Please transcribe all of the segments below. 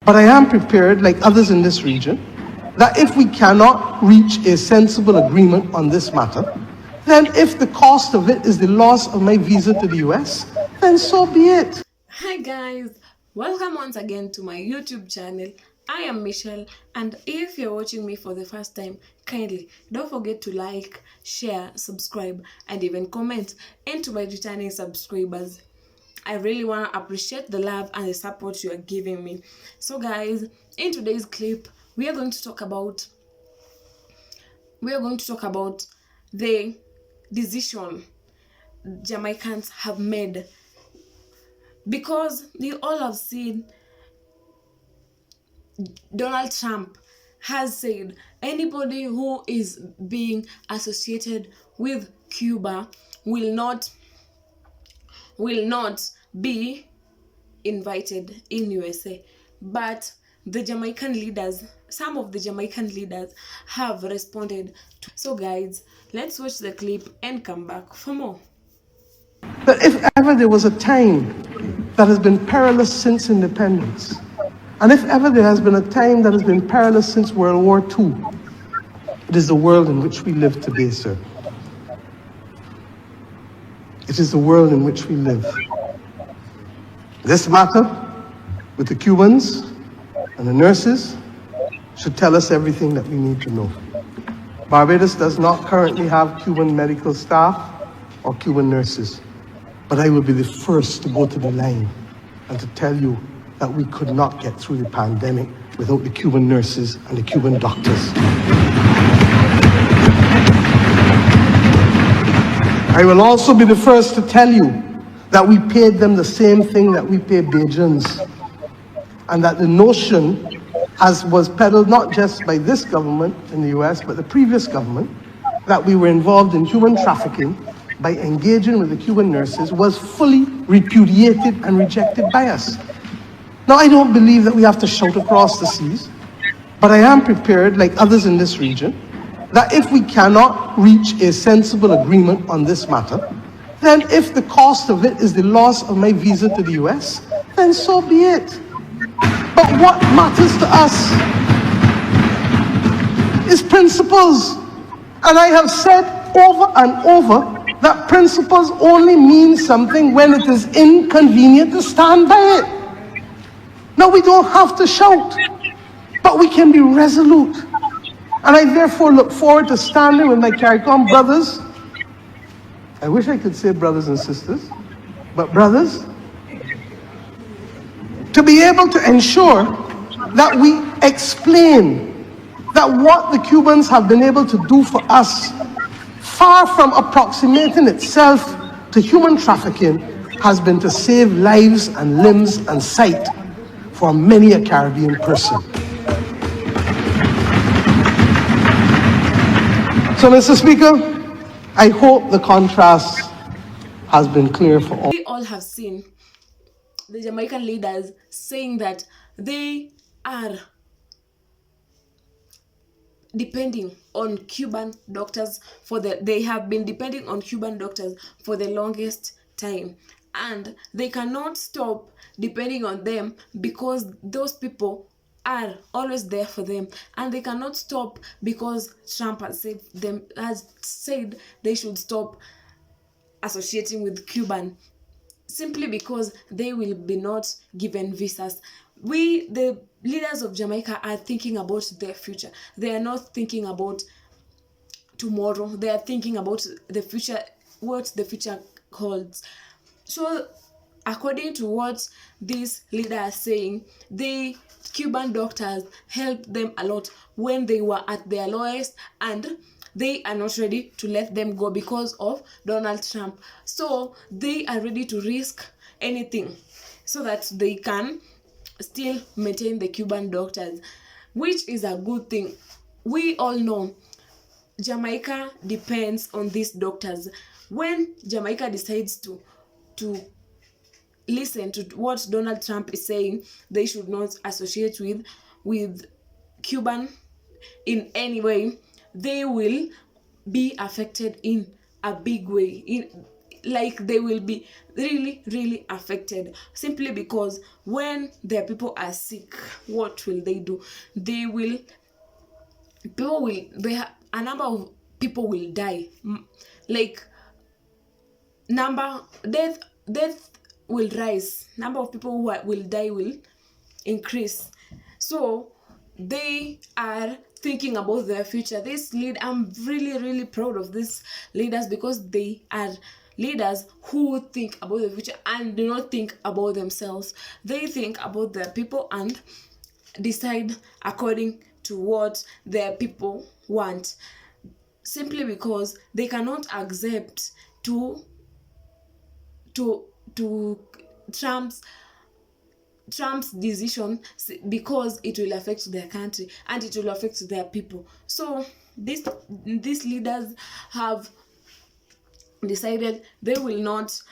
But I am prepared, like others in this region, that if we cannot reach a sensible agreement on this matter, then if the cost of it is the loss of my visa to the US, then so be it. Hi guys, welcome once again to my YouTube channel. I am Michelle, and if you're watching me for the first time, kindly don't forget to like, share, subscribe, and even comment. And to my returning subscribers, I really want to appreciate the love and the support you are giving me. So guys, in today's clip, we are going to talk about the decision Jamaicans have made, because you all have seen Donald Trump has said anybody who is being associated with Cuba will not be invited in USA. But some of the Jamaican leaders have responded. So guys, let's watch the clip and come back for more. That if ever there was a time that has been perilous since independence, and if ever there has been a time that has been perilous since World War II, it is the world in which we live today, sir. It is the world in which we live. This matter with the Cubans and the nurses should tell us everything that we need to know. Barbados does not currently have Cuban medical staff or Cuban nurses, but I will be the first to go to the line and to tell you that we could not get through the pandemic without the Cuban nurses and the Cuban doctors. I will also be the first to tell you that we paid them the same thing that we pay Bajans, and that the notion, as was peddled not just by this government in the US, but the previous government, that we were involved in human trafficking by engaging with the Cuban nurses, was fully repudiated and rejected by us. Now, I don't believe that we have to shout across the seas, but I am prepared, like others in this region, that if we cannot reach a sensible agreement on this matter, then if the cost of it is the loss of my visa to the US, then so be it. But what matters to us is principles. And I have said over and over that principles only mean something when it is inconvenient to stand by it. Now, we don't have to shout, but we can be resolute. And I therefore look forward to standing with my CARICOM brothers. I wish I could say brothers and sisters, but brothers, to be able to ensure that we explain that what the Cubans have been able to do for us, far from approximating itself to human trafficking, has been to save lives and limbs and sight for many a Caribbean person. So, Mr. Speaker, I hope the contrast has been clear for all. We all have seen the Jamaican leaders saying that they are depending on Cuban doctors they have been depending on Cuban doctors for the longest time, and they cannot stop depending on them because those people are always there for them, and they cannot stop because Trump has said they should stop associating with Cuban, simply because they will be not given visas. The leaders of Jamaica are thinking about their future. They are not thinking about tomorrow. They are thinking about the future, what the future holds. So according to what these leaders are saying, the Cuban doctors helped them a lot when they were at their lowest, and they are not ready to let them go because of Donald Trump. So they are ready to risk anything so that they can still maintain the Cuban doctors, which is a good thing. We all know Jamaica depends on these doctors. When Jamaica decides to listen to what Donald Trump is saying, they should not associate with Cuban in any way, they will be affected in a big way. they will be really, really affected, simply because when their people are sick, what will they do? A number of people will die. Like, death will rise. Number of people who will die will increase. So they are thinking about their future. I'm really, really proud of these leaders, because they are leaders who think about the future and do not think about themselves. They think about their people and decide according to what their people want, simply because they cannot accept to Trump's decision, because it will affect their country and it will affect their people. So these leaders have decided they will not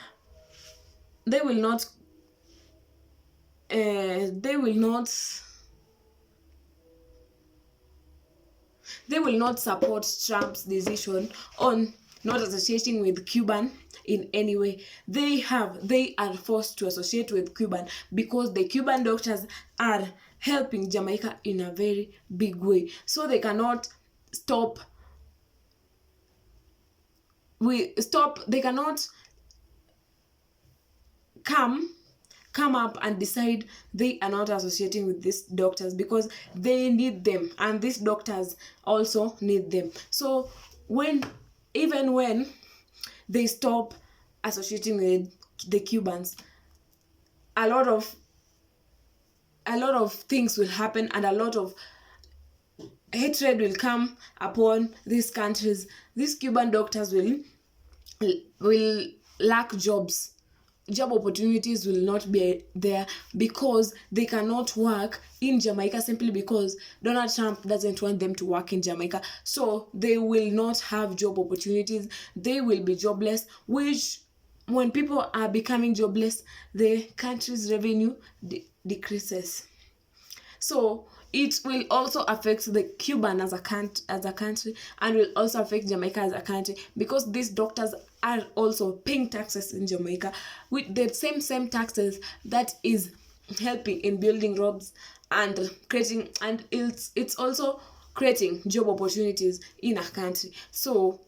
support Trump's decision on not associating with Cuban in any way. They are forced to associate with Cuban, because the Cuban doctors are helping Jamaica in a very big way. So they cannot they cannot come up and decide they are not associating with these doctors, because they need them and these doctors also need them. So even when they stop associating with the Cubans, a lot of things will happen, and a lot of hatred will come upon these countries. These Cuban doctors will lack jobs. Job opportunities will not be there, because they cannot work in Jamaica, simply because Donald Trump doesn't want them to work in Jamaica. So they will not have job opportunities. They will be jobless, which, when people are becoming jobless, the country's revenue decreases. So it will also affect the Cuban as a country, and will also affect Jamaica as a country, because these doctors are also paying taxes in Jamaica, with the same taxes that is helping in building roads and creating, and it's also creating job opportunities in a country. So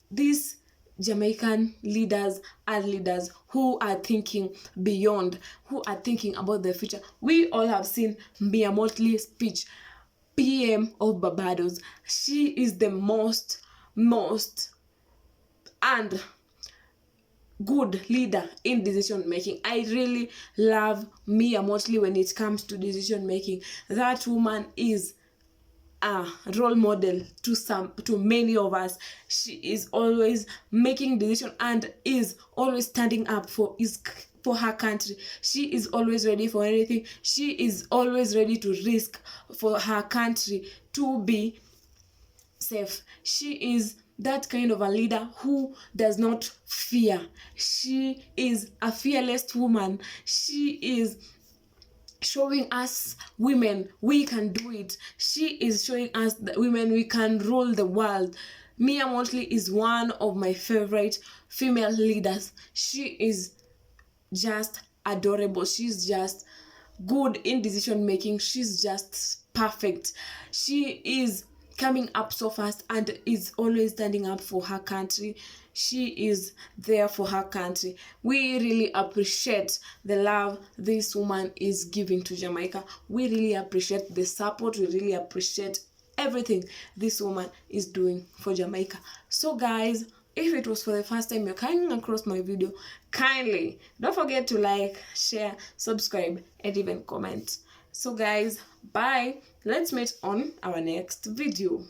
these Jamaican leaders are leaders who are thinking beyond, who are thinking about the future. We all have seen Mia Mortley's speech, PM of Barbados. She is the most and good leader in decision making. I really love Mia Mortley when it comes to decision making. That woman is a role model to many of us. She is always making decisions and is always standing up for her country. She is always ready for anything. She is always ready to risk for her country to be safe. She is that kind of a leader who does not fear. She is a fearless woman. She is showing us women we can do it. She is showing us that women we can rule the world. Mia Mortley is one of my favorite female leaders. She is just adorable. She's just good in decision making. She's just perfect. She is coming up so fast and is always standing up for her country. She is there for her country. We really appreciate the love this woman is giving to Jamaica. We really appreciate the support. We really appreciate everything this woman is doing for Jamaica. So guys, if it was for the first time you're coming across my video, kindly don't forget to like, share, subscribe, and even comment. So guys, bye. Let's meet on our next video.